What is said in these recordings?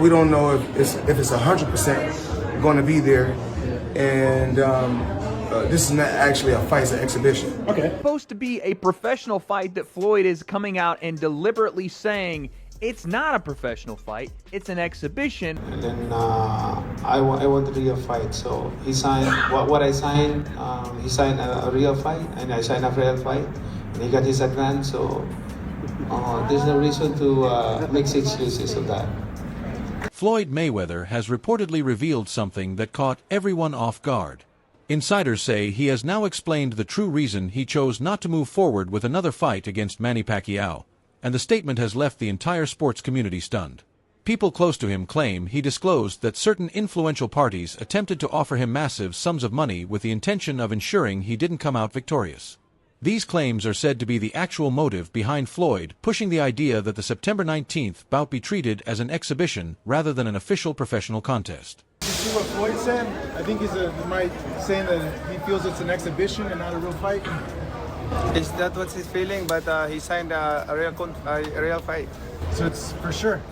we don't know if it's 100% going to be there, and this is not actually a fight; it's an exhibition. Okay. It's supposed to be a professional fight that Floyd is coming out and deliberately saying it's not a professional fight; it's an exhibition. And then I want a real fight, so he signed what I signed. He signed a real fight, and I signed a real fight, and he got his advance. So there's no reason to make excuses of that. Floyd Mayweather has reportedly revealed something that caught everyone off guard. Insiders say he has now explained the true reason he chose not to move forward with another fight against Manny Pacquiao, and the statement has left the entire sports community stunned. People close to him claim he disclosed that certain influential parties attempted to offer him massive sums of money with the intention of ensuring he didn't come out victorious. These claims are said to be the actual motive behind Floyd pushing the idea that the September 19th bout be treated as an exhibition rather than an official professional contest. You see what Floyd said? I think he's saying that he feels it's an exhibition and not a real fight. Is that what he's feeling? But he signed a real fight. So it's for sure.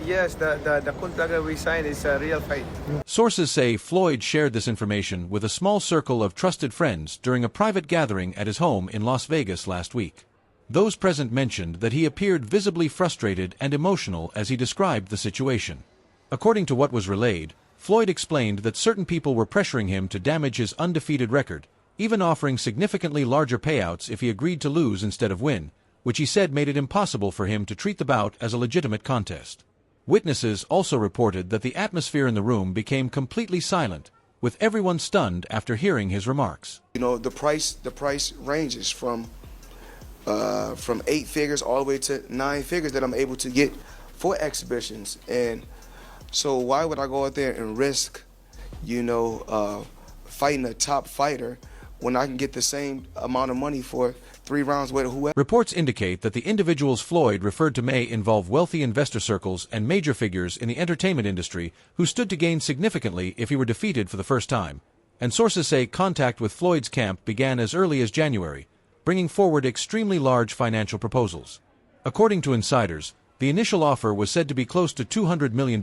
Yes, the contract that we signed is a real fight. Sources say Floyd shared this information with a small circle of trusted friends during a private gathering at his home in Las Vegas last week. Those present mentioned that he appeared visibly frustrated and emotional as he described the situation. According to what was relayed, Floyd explained that certain people were pressuring him to damage his undefeated record, even offering significantly larger payouts if he agreed to lose instead of win, which he said made it impossible for him to treat the bout as a legitimate contest. Witnesses also reported that the atmosphere in the room became completely silent, with everyone stunned after hearing his remarks. You know, the price ranges from 8 figures all the way to 9 figures that I'm able to get for exhibitions. And so why would I go out there and risk, fighting a top fighter when I can get the same amount of money for 3 rounds with whoever? Reports indicate that the individuals Floyd referred to may involve wealthy investor circles and major figures in the entertainment industry who stood to gain significantly if he were defeated for the first time. And sources say contact with Floyd's camp began as early as January, bringing forward extremely large financial proposals. According to insiders, the initial offer was said to be close to $200 million,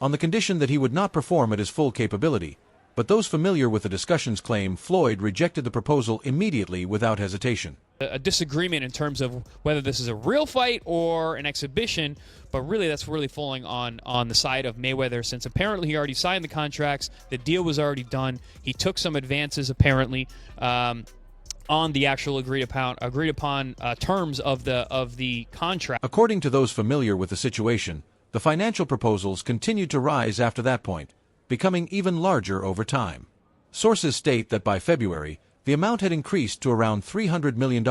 on the condition that he would not perform at his full capability. But those familiar with the discussions claim Floyd rejected the proposal immediately without hesitation. A disagreement in terms of whether this is a real fight or an exhibition, but really that's really falling on the side of Mayweather, since apparently he already signed the contracts, the deal was already done, he took some advances apparently on the actual agreed upon terms of the contract. According to those familiar with the situation, the financial proposals continued to rise after that point, becoming even larger over time. Sources state that by February, the amount had increased to around $300 million,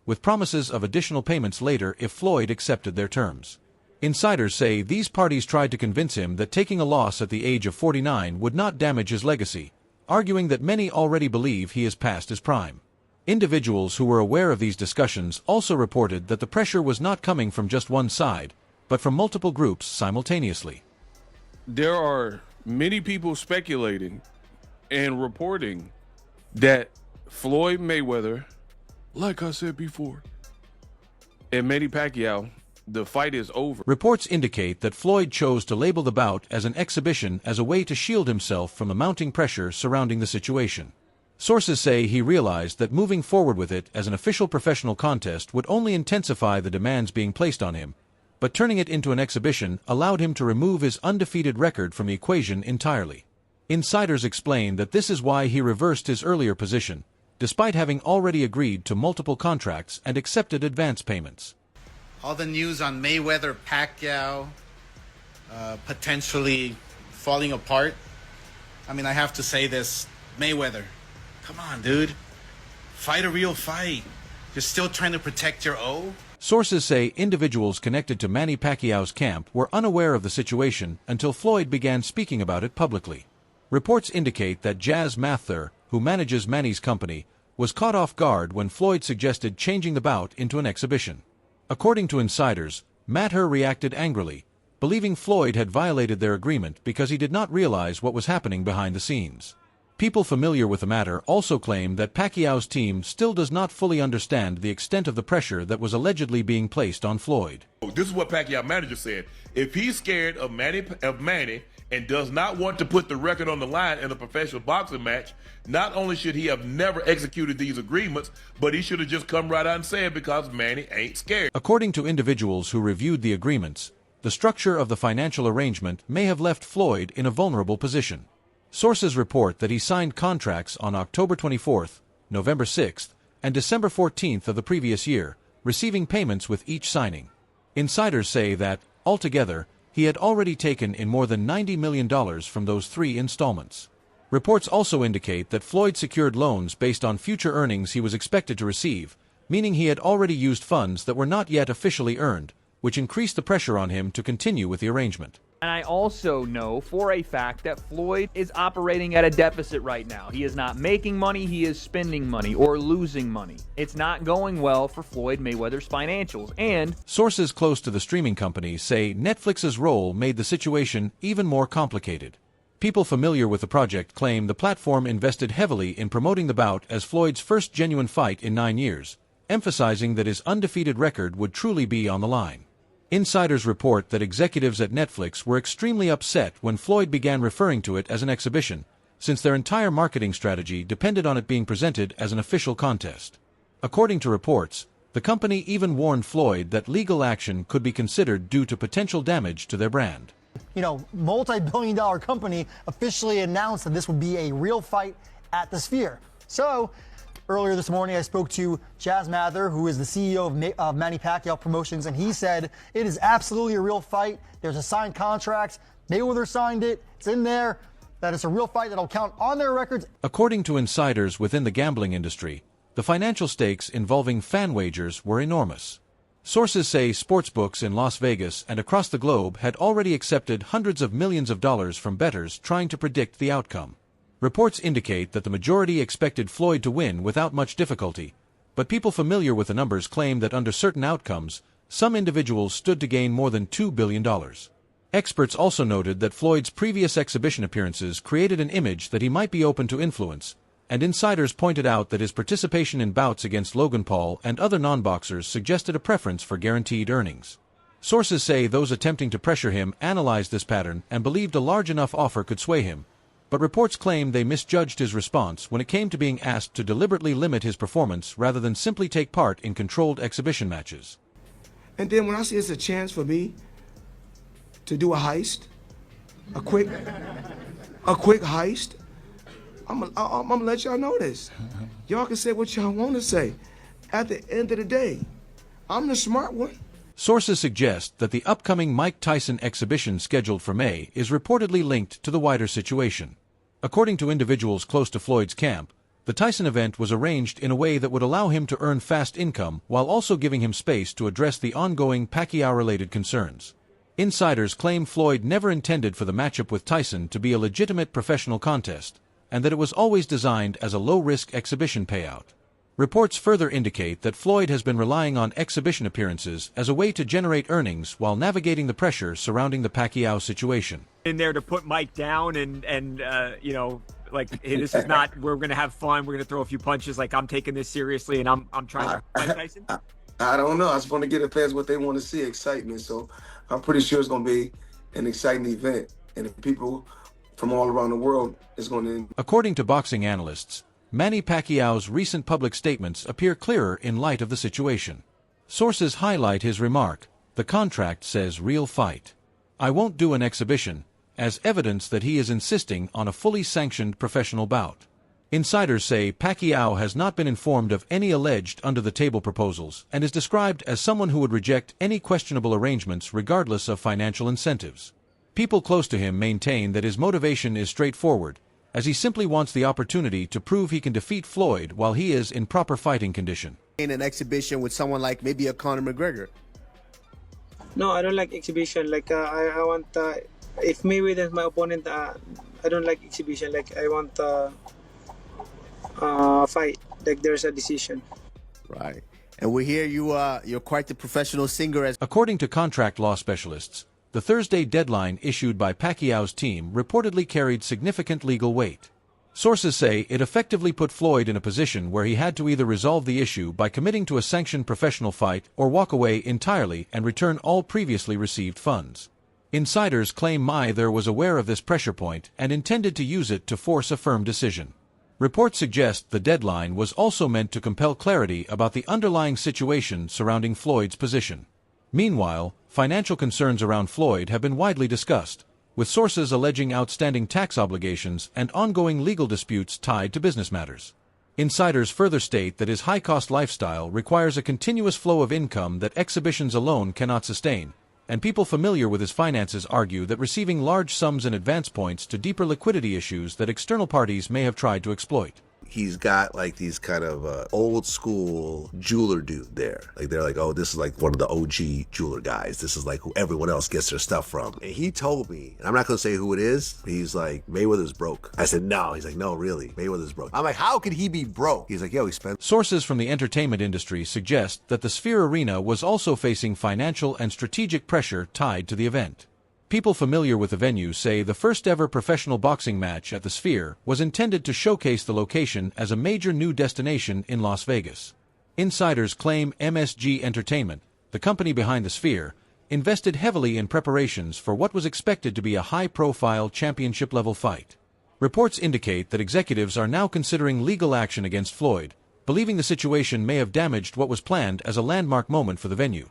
with promises of additional payments later if Floyd accepted their terms. Insiders say these parties tried to convince him that taking a loss at the age of 49 would not damage his legacy, arguing that many already believe he is past his prime. Individuals who were aware of these discussions also reported that the pressure was not coming from just one side, but from multiple groups simultaneously. There are many people speculating and reporting that Floyd Mayweather, like I said before, and Manny Pacquiao, the fight is over. Reports indicate that Floyd chose to label the bout as an exhibition as a way to shield himself from the mounting pressure surrounding the situation. Sources say he realized that moving forward with it as an official professional contest would only intensify the demands being placed on him, but turning it into an exhibition allowed him to remove his undefeated record from the equation entirely. Insiders explain that this is why he reversed his earlier position, despite having already agreed to multiple contracts and accepted advance payments. All the news on Mayweather, Pacquiao, potentially falling apart. I mean, I have to say this, Mayweather, come on, dude. Fight a real fight. You're still trying to protect your O? Sources say individuals connected to Manny Pacquiao's camp were unaware of the situation until Floyd began speaking about it publicly. Reports indicate that Jazz Mather, who manages Manny's company, was caught off guard when Floyd suggested changing the bout into an exhibition. According to insiders, Mather reacted angrily, believing Floyd had violated their agreement because he did not realize what was happening behind the scenes. People familiar with the matter also claim that Pacquiao's team still does not fully understand the extent of the pressure that was allegedly being placed on Floyd. This is what Pacquiao manager said. If he's scared of Manny and does not want to put the record on the line in a professional boxing match, not only should he have never executed these agreements, but he should have just come right out and said because Manny ain't scared. According to individuals who reviewed the agreements, the structure of the financial arrangement may have left Floyd in a vulnerable position. Sources report that he signed contracts on October 24th, November 6th, and December 14th of the previous year, receiving payments with each signing. Insiders say that, altogether, he had already taken in more than $90 million from those 3 installments. Reports also indicate that Floyd secured loans based on future earnings he was expected to receive, meaning he had already used funds that were not yet officially earned, which increased the pressure on him to continue with the arrangement. And I also know for a fact that Floyd is operating at a deficit right now. He is not making money, he is spending money or losing money. It's not going well for Floyd Mayweather's financials, and sources close to the streaming company say Netflix's role made the situation even more complicated. People familiar with the project claim the platform invested heavily in promoting the bout as Floyd's first genuine fight in 9 years, emphasizing that his undefeated record would truly be on the line. Insiders report that executives at Netflix were extremely upset when Floyd began referring to it as an exhibition, since their entire marketing strategy depended on it being presented as an official contest. According to reports, the company even warned Floyd that legal action could be considered due to potential damage to their brand. Multi-billion-dollar company officially announced that this would be a real fight at the Sphere. So, earlier this morning, I spoke to Chaz Mather, who is the CEO of Manny Pacquiao Promotions, and he said it is absolutely a real fight. There's a signed contract. Mayweather signed it. It's in there. That it's a real fight that'll count on their records. According to insiders within the gambling industry, the financial stakes involving fan wagers were enormous. Sources say sportsbooks in Las Vegas and across the globe had already accepted hundreds of millions of dollars from bettors trying to predict the outcome. Reports indicate that the majority expected Floyd to win without much difficulty, but people familiar with the numbers claim that under certain outcomes, some individuals stood to gain more than $2 billion. Experts also noted that Floyd's previous exhibition appearances created an image that he might be open to influence, and insiders pointed out that his participation in bouts against Logan Paul and other non-boxers suggested a preference for guaranteed earnings. Sources say those attempting to pressure him analyzed this pattern and believed a large enough offer could sway him, but reports claim they misjudged his response when it came to being asked to deliberately limit his performance rather than simply take part in controlled exhibition matches. And then when I see it's a chance for me to do a heist, a quick heist, I'm gonna let y'all know this. Y'all can say what y'all want to say. At the end of the day, I'm the smart one. Sources suggest that the upcoming Mike Tyson exhibition scheduled for May is reportedly linked to the wider situation. According to individuals close to Floyd's camp, the Tyson event was arranged in a way that would allow him to earn fast income while also giving him space to address the ongoing Pacquiao-related concerns. Insiders claim Floyd never intended for the matchup with Tyson to be a legitimate professional contest, and that it was always designed as a low-risk exhibition payout. Reports further indicate that Floyd has been relying on exhibition appearances as a way to generate earnings while navigating the pressure surrounding the Pacquiao situation. In there to put Mike down and like, hey, this is not, we're going to have fun, we're going to throw a few punches, like I'm taking this seriously and I'm trying to fight Tyson? I don't know. I just want to give the fans what they want to see, excitement. So I'm pretty sure it's going to be an exciting event. And if people from all around the world is going to... According to boxing analysts, Manny Pacquiao's recent public statements appear clearer in light of the situation. Sources highlight his remark, "The contract says real fight. I won't do an exhibition," as evidence that he is insisting on a fully sanctioned professional bout. Insiders say Pacquiao has not been informed of any alleged under-the-table proposals and is described as someone who would reject any questionable arrangements regardless of financial incentives. People close to him maintain that his motivation is straightforward, as he simply wants the opportunity to prove he can defeat Floyd while he is in proper fighting condition. In an exhibition with someone like maybe a Conor McGregor. No, I don't like exhibition. Like I want, if Mayweather is my opponent, I don't like exhibition. Like I want fight. Like there's a decision. Right. And we hear you're quite the professional singer. According to contract law specialists, the Thursday deadline issued by Pacquiao's team reportedly carried significant legal weight. Sources say it effectively put Floyd in a position where he had to either resolve the issue by committing to a sanctioned professional fight or walk away entirely and return all previously received funds. Insiders claim Mayweather was aware of this pressure point and intended to use it to force a firm decision. Reports suggest the deadline was also meant to compel clarity about the underlying situation surrounding Floyd's position. Meanwhile, financial concerns around Floyd have been widely discussed, with sources alleging outstanding tax obligations and ongoing legal disputes tied to business matters. Insiders further state that his high-cost lifestyle requires a continuous flow of income that exhibitions alone cannot sustain, and people familiar with his finances argue that receiving large sums in advance points to deeper liquidity issues that external parties may have tried to exploit. He's got like these kind of old school jeweler dude there. Like they're like, oh, this is like one of the OG jeweler guys. This is like who everyone else gets their stuff from. And he told me, and I'm not gonna say who it is, he's like, Mayweather's broke. I said, no. He's like, no, really, Mayweather's broke. I'm like, how could he be broke? He's like, yo, he spent. Sources from the entertainment industry suggest that the Sphere Arena was also facing financial and strategic pressure tied to the event. People familiar with the venue say the first ever professional boxing match at the Sphere was intended to showcase the location as a major new destination in Las Vegas. Insiders claim MSG Entertainment, the company behind the Sphere, invested heavily in preparations for what was expected to be a high-profile championship-level fight. Reports indicate that executives are now considering legal action against Floyd, believing the situation may have damaged what was planned as a landmark moment for the venue.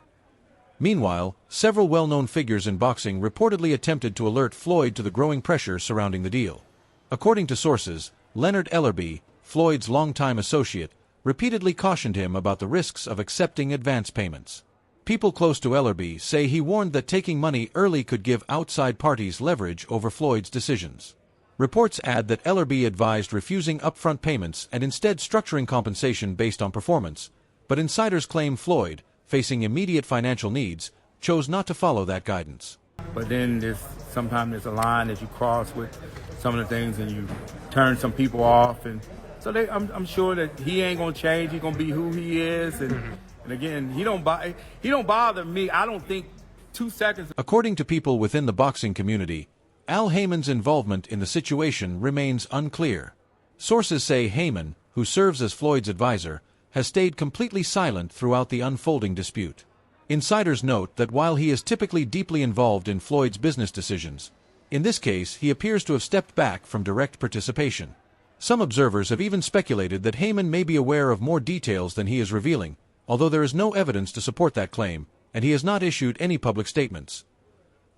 Meanwhile, several well-known figures in boxing reportedly attempted to alert Floyd to the growing pressure surrounding the deal. According to sources, Leonard Ellerbe, Floyd's longtime associate, repeatedly cautioned him about the risks of accepting advance payments. People close to Ellerbe say he warned that taking money early could give outside parties leverage over Floyd's decisions. Reports add that Ellerbe advised refusing upfront payments and instead structuring compensation based on performance, but insiders claim Floyd, facing immediate financial needs, chose not to follow that guidance. But then sometimes there's a line that you cross with some of the things and you turn some people off. And so I'm sure that he ain't going to change. He's going to be who he is. And again, he don't bother me. I don't think 2 seconds. According to people within the boxing community, Al Heyman's involvement in the situation remains unclear. Sources say Heyman, who serves as Floyd's advisor, has stayed completely silent throughout the unfolding dispute. Insiders note that while he is typically deeply involved in Floyd's business decisions, in this case he appears to have stepped back from direct participation. Some observers have even speculated that Heyman may be aware of more details than he is revealing, although there is no evidence to support that claim, and he has not issued any public statements.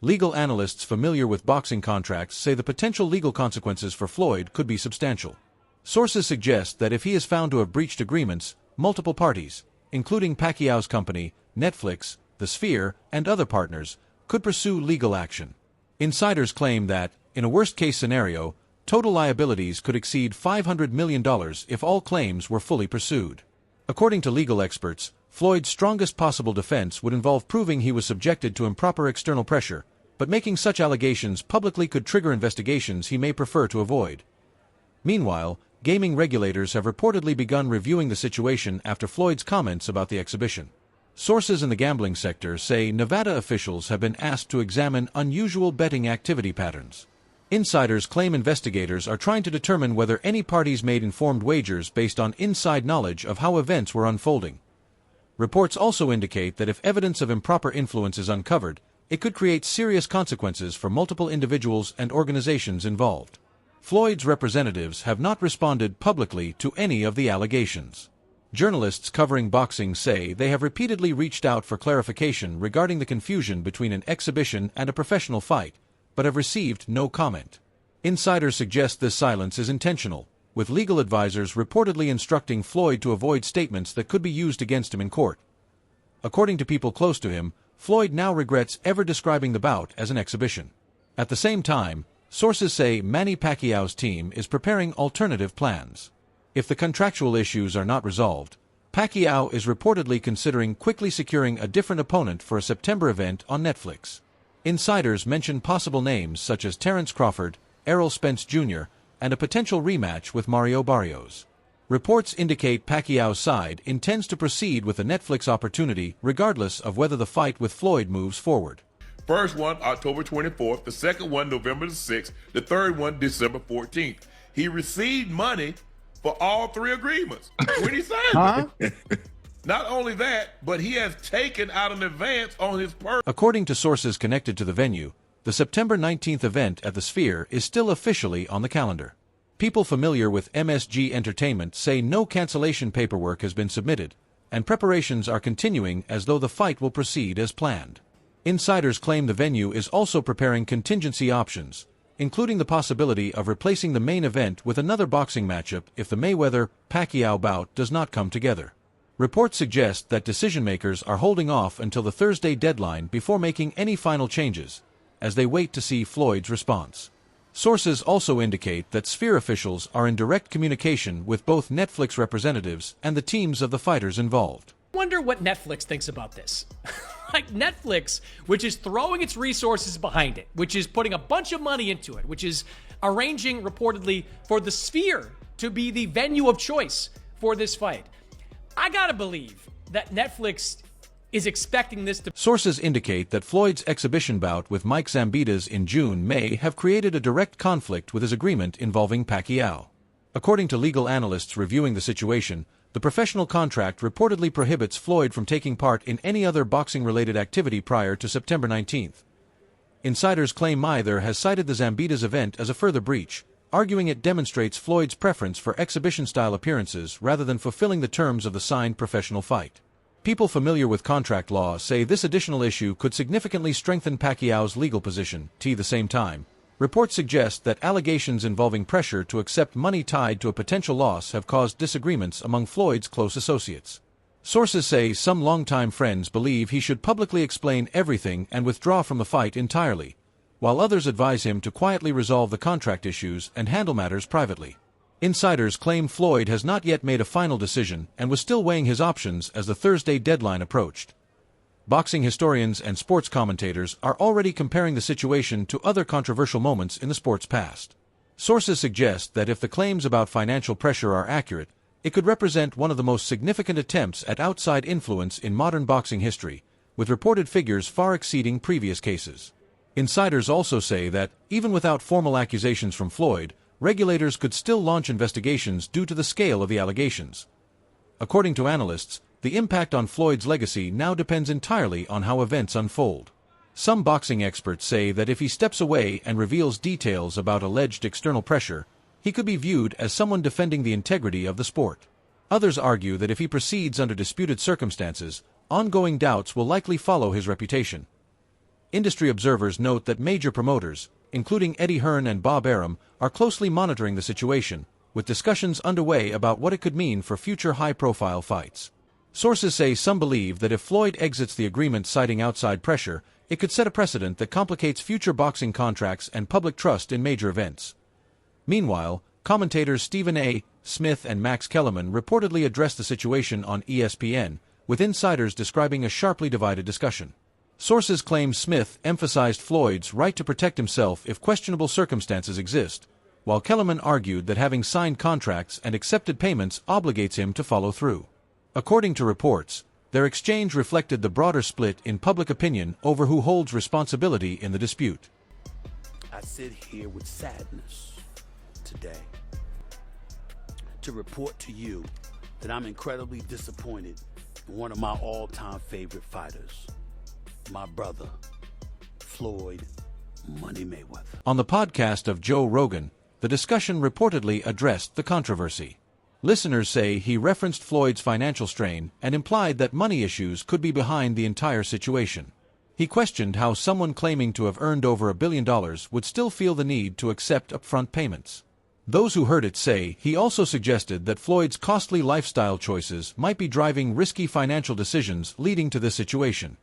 Legal analysts familiar with boxing contracts say the potential legal consequences for Floyd could be substantial. Sources suggest that if he is found to have breached agreements, multiple parties, including Pacquiao's company, Netflix, the Sphere, and other partners, could pursue legal action. Insiders claim that, in a worst-case scenario, total liabilities could exceed $500 million if all claims were fully pursued. According to legal experts, Floyd's strongest possible defense would involve proving he was subjected to improper external pressure, but making such allegations publicly could trigger investigations he may prefer to avoid. Meanwhile, gaming regulators have reportedly begun reviewing the situation after Floyd's comments about the exhibition. Sources in the gambling sector say Nevada officials have been asked to examine unusual betting activity patterns. Insiders claim investigators are trying to determine whether any parties made informed wagers based on inside knowledge of how events were unfolding. Reports also indicate that if evidence of improper influence is uncovered, it could create serious consequences for multiple individuals and organizations involved. Floyd's representatives have not responded publicly to any of the allegations. Journalists covering boxing say they have repeatedly reached out for clarification regarding the confusion between an exhibition and a professional fight, but have received no comment. Insiders suggest this silence is intentional, with legal advisors reportedly instructing Floyd to avoid statements that could be used against him in court. According to people close to him, Floyd now regrets ever describing the bout as an exhibition. At the same time, sources say Manny Pacquiao's team is preparing alternative plans. If the contractual issues are not resolved, Pacquiao is reportedly considering quickly securing a different opponent for a September event on Netflix. Insiders mention possible names such as Terrence Crawford, Errol Spence Jr., and a potential rematch with Mario Barrios. Reports indicate Pacquiao's side intends to proceed with the Netflix opportunity regardless of whether the fight with Floyd moves forward. First one, October 24th. The second one, November the 6th. The third one, December 14th. he received money for all three agreements when he signed them. Not only that, but he has taken out an advance on his purse. According to sources connected to the venue, the September 19th event at the Sphere is still officially on the calendar. People familiar with MSG Entertainment say no cancellation paperwork has been submitted, and preparations are continuing as though the fight will proceed as planned. Insiders claim the venue is also preparing contingency options, including the possibility of replacing the main event with another boxing matchup if the Mayweather-Pacquiao bout does not come together. Reports suggest that decision-makers are holding off until the Thursday deadline before making any final changes, as they wait to see Floyd's response. Sources also indicate that Sphere officials are in direct communication with both Netflix representatives and the teams of the fighters involved. I wonder what Netflix thinks about this. Like Netflix, which is throwing its resources behind it, which is putting a bunch of money into it, which is arranging reportedly for the Sphere to be the venue of choice for this fight. I gotta believe that Netflix is expecting this to... Sources indicate that Floyd's exhibition bout with Mike Zambitas in June may have created a direct conflict with his agreement involving Pacquiao. According to legal analysts reviewing the situation, the professional contract reportedly prohibits Floyd from taking part in any other boxing-related activity prior to September 19th. Insiders claim Mayweather has cited the Zambitas event as a further breach, arguing it demonstrates Floyd's preference for exhibition-style appearances rather than fulfilling the terms of the signed professional fight. People familiar with contract law say this additional issue could significantly strengthen Pacquiao's legal position. At the same time, reports suggest that allegations involving pressure to accept money tied to a potential loss have caused disagreements among Floyd's close associates. Sources say some longtime friends believe he should publicly explain everything and withdraw from the fight entirely, while others advise him to quietly resolve the contract issues and handle matters privately. Insiders claim Floyd has not yet made a final decision and was still weighing his options as the Thursday deadline approached. Boxing historians and sports commentators are already comparing the situation to other controversial moments in the sport's past. Sources suggest that if the claims about financial pressure are accurate, it could represent one of the most significant attempts at outside influence in modern boxing history, with reported figures far exceeding previous cases. Insiders also say that, even without formal accusations from Floyd, regulators could still launch investigations due to the scale of the allegations. According to analysts, the impact on Floyd's legacy now depends entirely on how events unfold. Some boxing experts say that if he steps away and reveals details about alleged external pressure, he could be viewed as someone defending the integrity of the sport. Others argue that if he proceeds under disputed circumstances, ongoing doubts will likely follow his reputation. Industry observers note that major promoters, including Eddie Hearn and Bob Arum, are closely monitoring the situation, with discussions underway about what it could mean for future high-profile fights. Sources say some believe that if Floyd exits the agreement citing outside pressure, it could set a precedent that complicates future boxing contracts and public trust in major events. Meanwhile, commentators Stephen A. Smith and Max Kellerman reportedly addressed the situation on ESPN, with insiders describing a sharply divided discussion. Sources claim Smith emphasized Floyd's right to protect himself if questionable circumstances exist, while Kellerman argued that having signed contracts and accepted payments obligates him to follow through. According to reports, their exchange reflected the broader split in public opinion over who holds responsibility in the dispute. I sit here with sadness today to report to you that I'm incredibly disappointed in one of my all-time favorite fighters, my brother, Floyd Money Mayweather. On the podcast of Joe Rogan, the discussion reportedly addressed the controversy. Listeners say he referenced Floyd's financial strain and implied that money issues could be behind the entire situation. He questioned how someone claiming to have earned over $1 billion would still feel the need to accept upfront payments. Those who heard it say he also suggested that Floyd's costly lifestyle choices might be driving risky financial decisions leading to this situation.